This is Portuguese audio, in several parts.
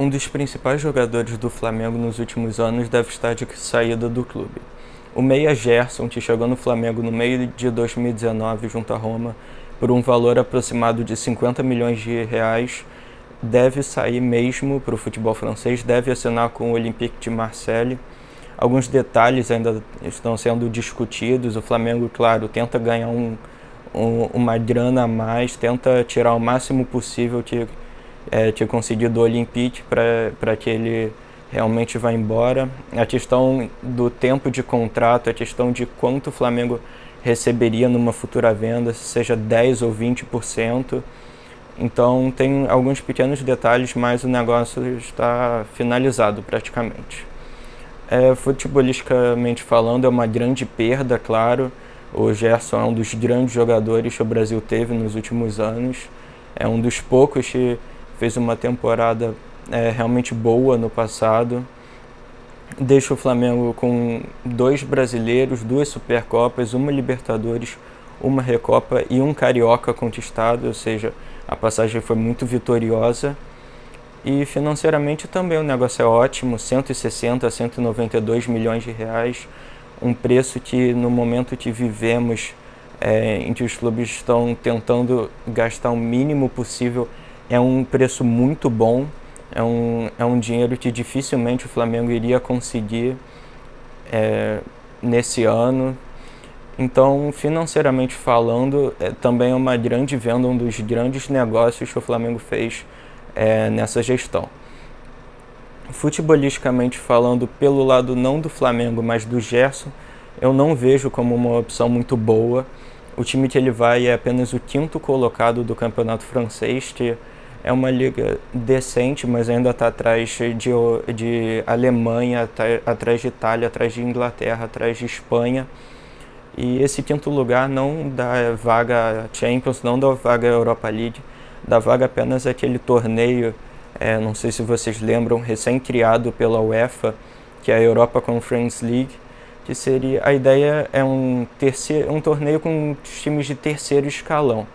Um dos principais jogadores do Flamengo nos últimos anos deve estar de saída do clube. O meia Gerson, que chegou no Flamengo no meio de 2019 junto à Roma por um valor aproximado de 50 milhões de reais, deve sair mesmo para o futebol francês, deve assinar com o Olympique de Marseille. Alguns detalhes ainda estão sendo discutidos. O Flamengo, claro, tenta ganhar uma grana a mais, tenta tirar o máximo possível que conseguir do Olympique para que ele realmente vá embora. A questão do tempo de contrato, a questão de quanto o Flamengo receberia numa futura venda, seja 10% ou 20%. Então tem alguns pequenos detalhes, mas o negócio está finalizado praticamente. Futebolisticamente falando, é uma grande perda, claro. O Gerson é um dos grandes jogadores que o Brasil teve nos últimos anos. É um dos poucos que fez uma temporada realmente boa no passado. Deixa o Flamengo com 2 brasileiros, 2 Supercopas, uma Libertadores, uma Recopa e um Carioca conquistado, ou seja, a passagem foi muito vitoriosa. E financeiramente também o negócio é ótimo, 160 a 192 milhões de reais, um preço que no momento que vivemos, em que os clubes estão tentando gastar o mínimo possível, é um preço muito bom, é um dinheiro que dificilmente o Flamengo iria conseguir nesse ano. Então, financeiramente falando, também é uma grande venda, um dos grandes negócios que o Flamengo fez nessa gestão. Futebolisticamente falando, pelo lado não do Flamengo, mas do Gerson, eu não vejo como uma opção muito boa. O time que ele vai é apenas o 5º colocado do campeonato francês, que é uma liga decente, mas ainda está atrás de Alemanha, atrás de Itália, atrás de Inglaterra, atrás de Espanha. E esse 5º lugar não dá vaga à Champions, não dá vaga à Europa League, dá vaga apenas àquele torneio, não sei se vocês lembram, recém-criado pela UEFA, que é a Europa Conference League, que seria, a ideia é um torneio com times de terceiro escalão,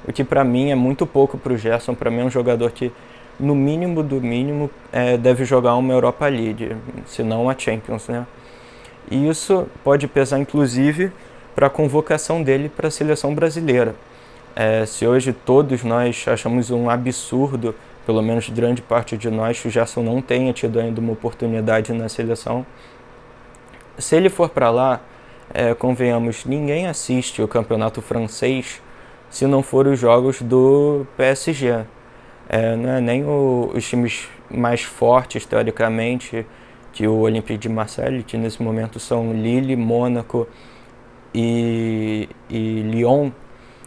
o que para mim é muito pouco para o Gerson. Para mim é um jogador que, no mínimo do mínimo, deve jogar uma Europa League, se não a Champions, né? E isso pode pesar, inclusive, para a convocação dele para a seleção brasileira. Se hoje todos nós achamos um absurdo, pelo menos grande parte de nós, que o Gerson não tenha tido ainda uma oportunidade na seleção, se ele for para lá, convenhamos, ninguém assiste o campeonato francês se não for os jogos do PSG. Não é nem os times mais fortes, teoricamente, que o Olympique de Marseille, que nesse momento são Lille, Mônaco e Lyon.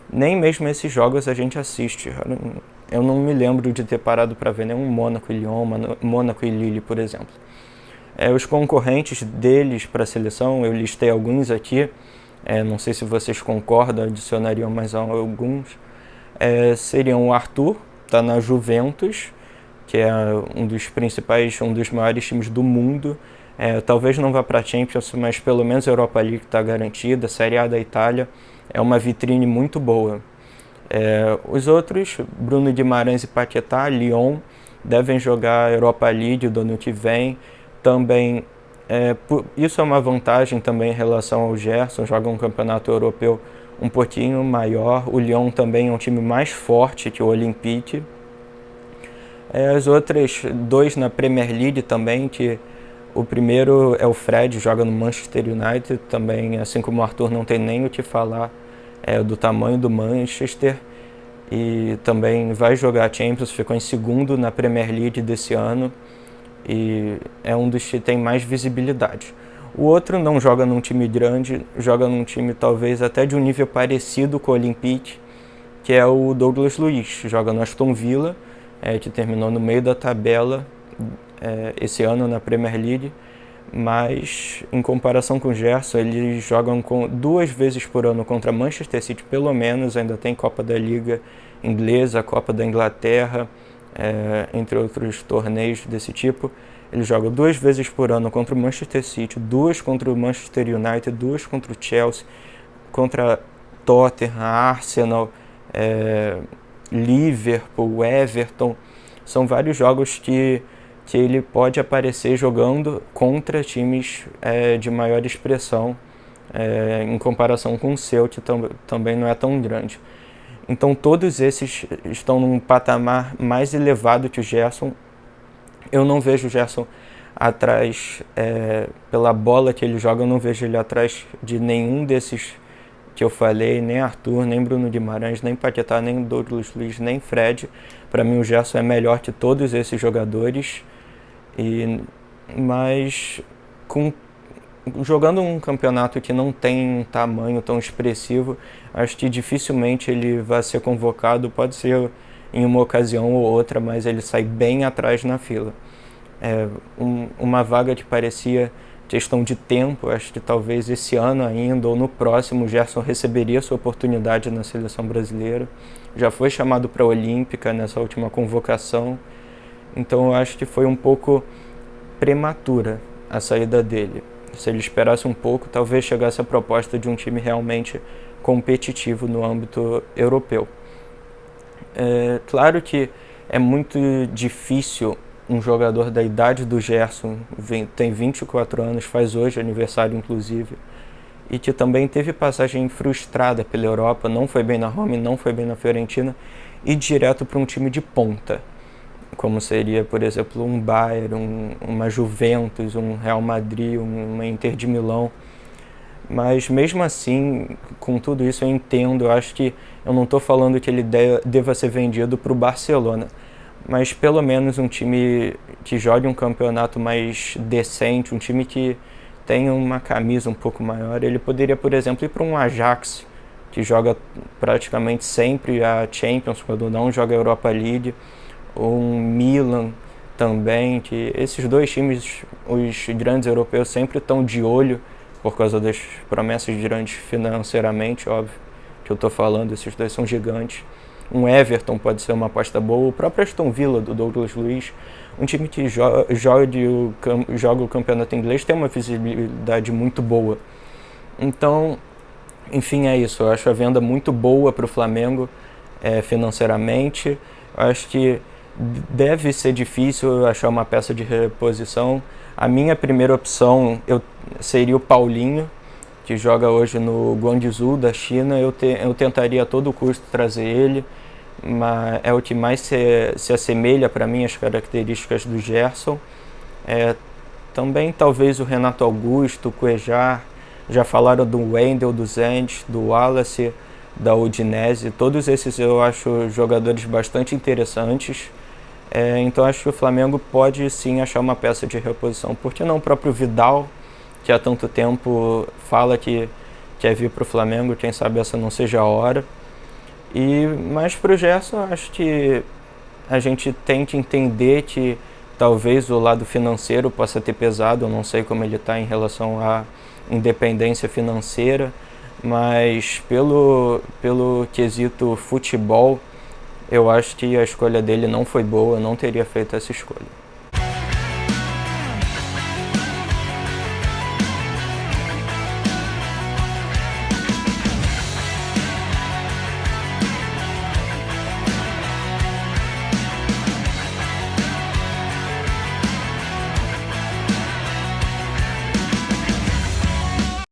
Nem mesmo esses jogos a gente assiste. Eu não me lembro de ter parado para ver nenhum Mônaco e Lyon, Mônaco e Lille, por exemplo. Os concorrentes deles para a seleção, eu listei alguns aqui, não sei se vocês concordam, adicionariam mais alguns. Seriam o Arthur, está na Juventus, que é um dos principais, um dos maiores times do mundo. Talvez não vá para a Champions, mas pelo menos a Europa League está garantida. Série A da Itália é uma vitrine muito boa. Os outros, Bruno Guimarães e Paquetá, Lyon, devem jogar a Europa League do ano que vem. Também, isso é uma vantagem também em relação ao Gerson, joga um campeonato europeu um pouquinho maior. O Lyon também é um time mais forte que o Olympique. As outras 2 na Premier League também, que o primeiro é o Fred, joga no Manchester United, também, assim como o Arthur, não tem nem o que falar do tamanho do Manchester, e também vai jogar a Champions, ficou em 2º na Premier League desse ano, e é um dos que tem mais visibilidade. O outro não joga num time grande, joga num time talvez até de um nível parecido com o Olympique, que é o Douglas Luiz, joga no Aston Villa, que terminou no meio da tabela esse ano na Premier League, mas em comparação com o Gerson, eles jogam 2 vezes por ano contra Manchester City, pelo menos, ainda tem Copa da Liga Inglesa, Copa da Inglaterra, entre outros torneios desse tipo. Eles jogam 2 vezes por ano contra o Manchester City, 2 contra o Manchester United, 2 contra o Chelsea, contra Tottenham, Arsenal, Liverpool, Everton. São vários jogos que que ele pode aparecer jogando contra times de maior expressão, em comparação com o seu, que também não é tão grande. Então todos esses estão num patamar mais elevado que o Gerson. Eu não vejo o Gerson atrás, pela bola que ele joga, eu não vejo ele atrás de nenhum desses que eu falei, nem Arthur, nem Bruno Guimarães, nem Paquetá, nem Douglas Luiz, nem Fred. Para mim o Gerson é melhor que todos esses jogadores, mas jogando um campeonato que não tem um tamanho tão expressivo, acho que dificilmente ele vai ser convocado. Pode ser em uma ocasião ou outra, mas ele sai bem atrás na fila. Uma vaga que parecia questão de tempo, acho que talvez esse ano ainda ou no próximo o Gerson receberia sua oportunidade na seleção brasileira. Já foi chamado para a Olímpica nessa última convocação, então eu acho que foi um pouco prematura a saída dele. Se ele esperasse um pouco, talvez chegasse a proposta de um time realmente competitivo no âmbito europeu. Claro que é muito difícil um jogador da idade do Gerson, tem 24 anos, faz hoje aniversário inclusive, e que também teve passagem frustrada pela Europa, não foi bem na Roma, não foi bem na Fiorentina, e direto para um time de ponta, como seria, por exemplo, um Bayern, uma Juventus, um Real Madrid, uma Inter de Milão. Mas mesmo assim, com tudo isso eu entendo, eu acho que eu não estou falando que ele deva ser vendido para o Barcelona, mas pelo menos um time que jogue um campeonato mais decente, um time que tenha uma camisa um pouco maior. Ele poderia, por exemplo, ir para um Ajax, que joga praticamente sempre a Champions, quando não joga a Europa League, ou um Milan também, que esses dois times, os grandes europeus, sempre estão de olho por causa das promessas grandes financeiramente, óbvio que eu estou falando, esses dois são gigantes. Um Everton pode ser uma aposta boa, o próprio Aston Villa do Douglas Luiz, um time que joga o campeonato inglês, tem uma visibilidade muito boa. Então, enfim, é isso. Eu acho a venda muito boa para o Flamengo financeiramente. Eu acho que deve ser difícil achar uma peça de reposição. A minha primeira opção seria o Paulinho, que joga hoje no Guangzhou da China. Eu tentaria a todo custo trazer ele, mas é o que mais se assemelha para mim às características do Gerson. Também talvez o Renato Augusto, o Cuéllar, já falaram do Wendel, do Zenit, do Wallace, da Udinese. Todos esses eu acho jogadores bastante interessantes. Então acho que o Flamengo pode sim achar uma peça de reposição. Por que não o próprio Vidal, que há tanto tempo fala que quer vir para o Flamengo, quem sabe essa não seja a hora. Mas para o Gerson, acho que a gente tem que entender que talvez o lado financeiro possa ter pesado. Eu não sei como ele está em relação à independência financeira, mas pelo quesito futebol, eu acho que a escolha dele não foi boa, eu não teria feito essa escolha.